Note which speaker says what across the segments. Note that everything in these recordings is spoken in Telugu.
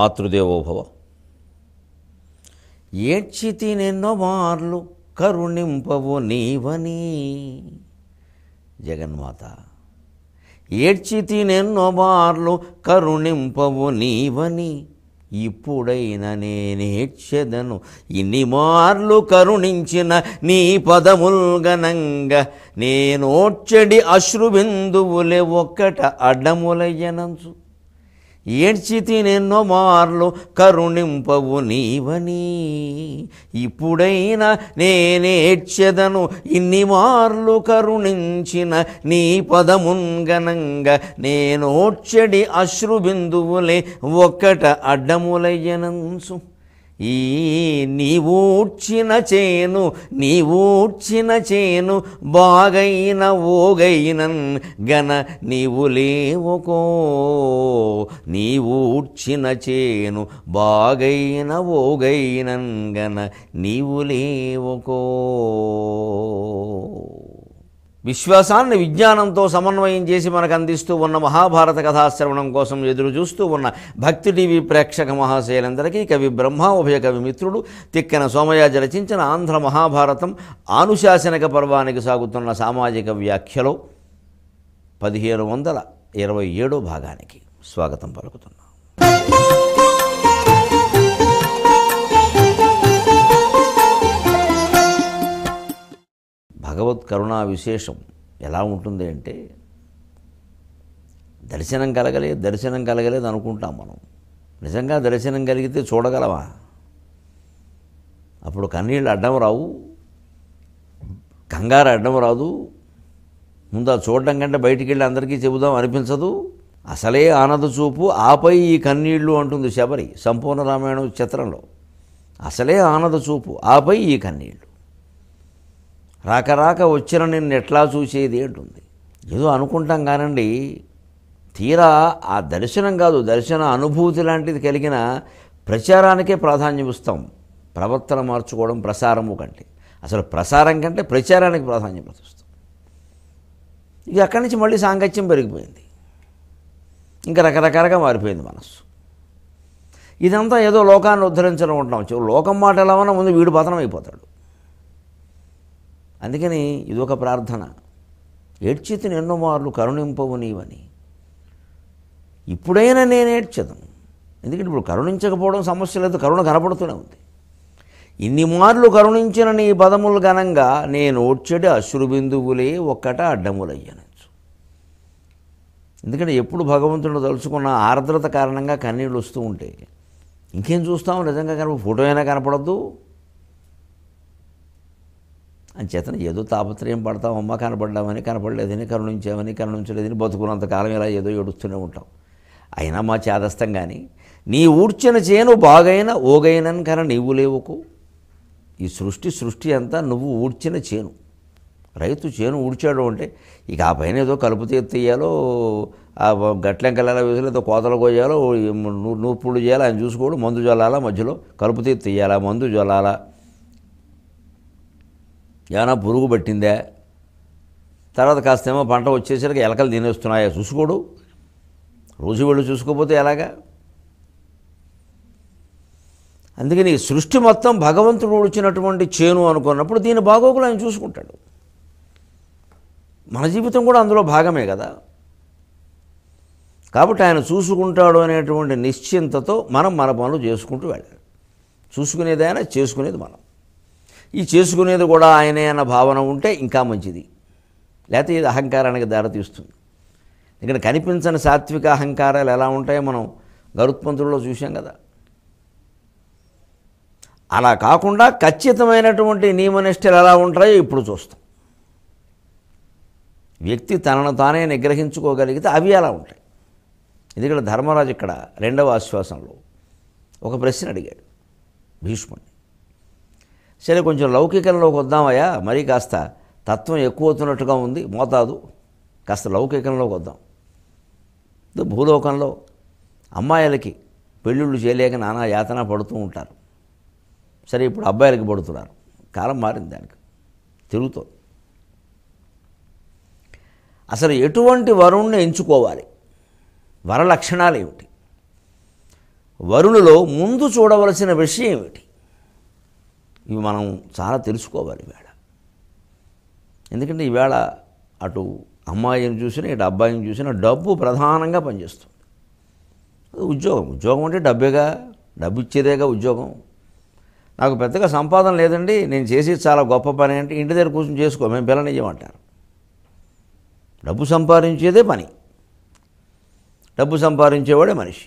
Speaker 1: మాతృదేవోభవ. ఏడ్చితి నిన్నో మార్లు కరుణింపవు నీవని. జగన్మాత ఏడ్చితి నిన్నో మార్లు కరుణింపవు నీవని. ఇప్పుడైనా నేనేడ్చెదను ఇన్ని మార్లు కరుణించిన నీ పదముల్గనంగా. నేనోడ్చెడి అశ్రుబిందువులే ఒక్కట అడ్డములయ్యనంచు. ఏడ్చితి నిన్నో మార్లు కరుణింపవు నీవని. ఇప్పుడైనా నేనేడ్చెదను ఇన్ని మార్లు కరుణించిన నీ పదమున్గనంగా. నేనోడ్చెడి అశ్రుబిందువులే ఒక్కట అడ్డములయ్యనంచు. ఈ నీవూడ్చిన చేను బాగైన ఓగైనన్ గన నీవు లేవుకో. నీవూడ్చిన చేను బాగైన ఓగైనన్ గన నీవు లేవుకో. విశ్వాసాన్ని విజ్ఞానంతో సమన్వయం చేసి మనకు అందిస్తూ ఉన్న మహాభారత కథాశ్రవణం కోసం ఎదురు చూస్తూ ఉన్న భక్తి టీవీ ప్రేక్షక మహాశయులందరికీ కవి బ్రహ్మ ఉభయ కవి మిత్రుడు తిక్కన సోమయాజి రచించిన ఆంధ్ర మహాభారతం ఆనుశాసనిక పర్వానికి సాగుతున్న సామాజిక వ్యాఖ్యలో 1527 భాగానికి స్వాగతం పలుకుతున్నాం. భగవత్ కరుణా విశేషం ఎలా ఉంటుంది అంటే, దర్శనం కలగలేదు అనుకుంటాం మనం. నిజంగా దర్శనం కలిగితే చూడగలవా? అప్పుడు కన్నీళ్ళు అడ్డం రావు, కంగారు అడ్డం రాదు. ముందు చూడడం కంటే బయటికి వెళ్ళి అందరికీ చెబుదాం అనిపించదు. అసలే ఆనద చూపు ఆపై ఈ కన్నీళ్ళు అంటుంది శబరి సంపూర్ణ రామాయణం చిత్రంలో. అసలే ఆనద చూపు ఆపై ఈ కన్నీళ్ళు. రాక వచ్చిన నిన్ను ఎట్లా చూసేది అంటుంది. ఏదో అనుకుంటాం కానండి, తీరా ఆ దర్శనం కాదు, దర్శన అనుభూతి లాంటిది కలిగిన ప్రచారానికే ప్రాధాన్యం ఇస్తాం. ప్రవర్తన మార్చుకోవడం ప్రసారము కంటే, అసలు ప్రసారం కంటే ప్రచారానికి ప్రాధాన్యం ఇస్తాం. ఇక అక్కడి నుంచి మళ్ళీ సాంగత్యం పెరిగిపోయింది, ఇంకా రకరకాలుగా మారిపోయింది మనస్సు. ఇదంతా ఏదో లోకాన్ని ఉద్ధరించడం ఉంటాం. లోకం మాట ఎలా ఉన్నా ముందు వీడు పతనం అయిపోతాడు. అందుకని ఇదొక ప్రార్థన. ఏడ్చితి ఎన్నో మార్లు కరుణింపవు నీవని. ఇప్పుడైనా నేను ఏడ్చదను. ఎందుకంటే ఇప్పుడు కరుణించకపోవడం సమస్య లేదు, కరుణ కనపడుతూనే ఉంది. ఇన్ని మార్లు కరుణించిన నీ పదములు ఘనంగా నేను ఓడ్చెడి అశ్రుబిందువులే ఒక్కట అడ్డములయ్యనచ్చు. ఎందుకంటే ఎప్పుడు భగవంతుడు తలుచుకున్న ఆర్ద్రత కారణంగా కన్నీళ్ళు వస్తూ ఉంటే ఇంకేం చూస్తాం? నిజంగా ఫోటో అయినా కనపడద్దు అని చేతన ఏదో తాపత్రయం పడతాం. అమ్మ కనపడ్డామని, కనపడలేదని, కరుణించలేదని బతుకున్నంత కాలం ఇలా ఏదో ఏడుస్తూనే ఉంటాం. అయినా మా చేదస్తం కానీ నీ ఊడ్చిన చేను బాగైన ఓగైనన్ కన నీవు లేవుకు. ఈ సృష్టి అంతా నువ్వు ఊడ్చిన చేను. రైతు చేను ఊడ్చాడు అంటే ఇక ఆ పైన ఏదో కలుపు తీయాలో, ఆ గట్లెంకలా వేసి ఏదో కోతలు కోయాలో, నూర్పుళ్ళు చేయాలి, ఆయన చూసుకోవడం, మందు జల్లాలా, మధ్యలో కలుపు తీయాలా, మందు జల్లాలా, ఏమైనా పురుగు పట్టిందా, తర్వాత కాస్తేమో పంట వచ్చేసరికి ఎలకలు తినేస్తున్నాయా చూసుకోడు. రోజు వెళ్ళి చూసుకోకపోతే ఎలాగా? అందుకని సృష్టి మొత్తం భగవంతుడు ఊడ్చినటువంటి చేను అనుకున్నప్పుడు దీని బాగోగులు ఆయన చూసుకుంటాడు. మన జీవితం కూడా అందులో భాగమే కదా. కాబట్టి ఆయన చూసుకుంటాడు అనేటువంటి నిశ్చింతతో మనం మన పనులు చేసుకుంటూ వెళ్ళాలి. చూసుకునేది ఆయన, చేసుకునేది మనం. ఈ చేసుకునేది కూడా ఆయనే అన్న భావన ఉంటే ఇంకా మంచిది. లేకపోతే ఇది అహంకారానికి దారితీస్తుంది. ఇక్కడ కనిపించని సాత్విక అహంకారాలు ఎలా ఉంటాయో మనం గరుత్మంతుడిలో చూసాం కదా. అలా కాకుండా ఖచ్చితమైనటువంటి నియమనిష్టలు ఎలా ఉంటాయో ఇప్పుడు చూస్తాం. వ్యక్తి తనను తానే నిగ్రహించుకోగలిగితే అవి ఎలా ఉంటాయి. ఎందుకంటే ధర్మరాజు ఇక్కడ 2వ ఆశ్వాసంలో ఒక ప్రశ్న అడిగాడు భీష్ముడిని. సరే కొంచెం లౌకికంలోకి వద్దామయ్యా, మరీ కాస్త తత్వం ఎక్కువ అవుతున్నట్టుగా ఉంది, మోతాదు కాస్త లౌకికంలోకి వద్దాం. భూలోకంలో అమ్మాయిలకి పెళ్ళిళ్ళు చేయలేక నానా యాతన పడుతూ ఉంటారు. సరే ఇప్పుడు అబ్బాయిలకి పడుతున్నారు. కాలం మారింది, దానికి తిరుగుతోంది. అసలు ఎటువంటి వరుణ్ణి ఎంచుకోవాలి, వరలక్షణాలు ఏమిటి? వరుణులో ముందు చూడవలసిన విషయం ఏమిటి? ఇవి మనం చాలా తెలుసుకోవాలి ఈవేళ. ఎందుకంటే ఈవేళ అటు అమ్మాయిని చూసినా ఇటు అబ్బాయిని చూసినా డబ్బు ప్రధానంగా పనిచేస్తుంది. ఉద్యోగం అంటే డబ్బేగా, డబ్బు ఇచ్చేదేగా ఉద్యోగం. నాకు పెద్దగా సంపాదన లేదండి, నేను చేసేది చాలా గొప్ప పని అంటే ఇంటి దగ్గర కూర్చొని చేసుకో, మేము పిల్లనియ్యమంటారు. డబ్బు సంపాదించేదే పని, డబ్బు సంపాదించేవాడే మనిషి.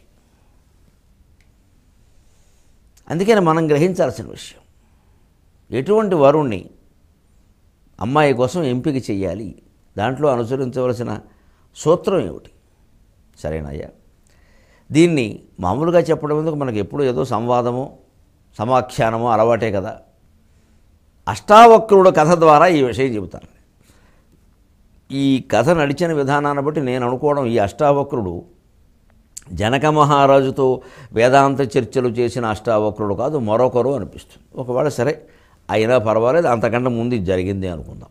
Speaker 1: అందుకని మనం గ్రహించాల్సిన విషయం, ఎటువంటి వరుణ్ణి అమ్మాయి కోసం ఎంపిక చేయాలి, దాంట్లో అనుసరించవలసిన సూత్రం ఏమిటి? సరేనయ్యా, దీన్ని మామూలుగా చెప్పడం ఎందుకు, మనకు ఎప్పుడు ఏదో సంవాదమో సమాఖ్యానమో అలవాటే కదా. అష్టావక్రుడు కథ ద్వారా ఈ విషయం చెబుతాను. ఈ కథ నడిచిన విధానాన్ని బట్టి నేను అనుకోవడం, ఈ అష్టావక్రుడు జనక మహారాజుతో వేదాంత చర్చలు చేసిన అష్టావక్రుడు కాదు, మరొకరు అనిపిస్తుంది. ఒకవేళ సరే అయినా పర్వాలేదు, అంతకంటే ముందు ఇది జరిగింది అనుకుందాం.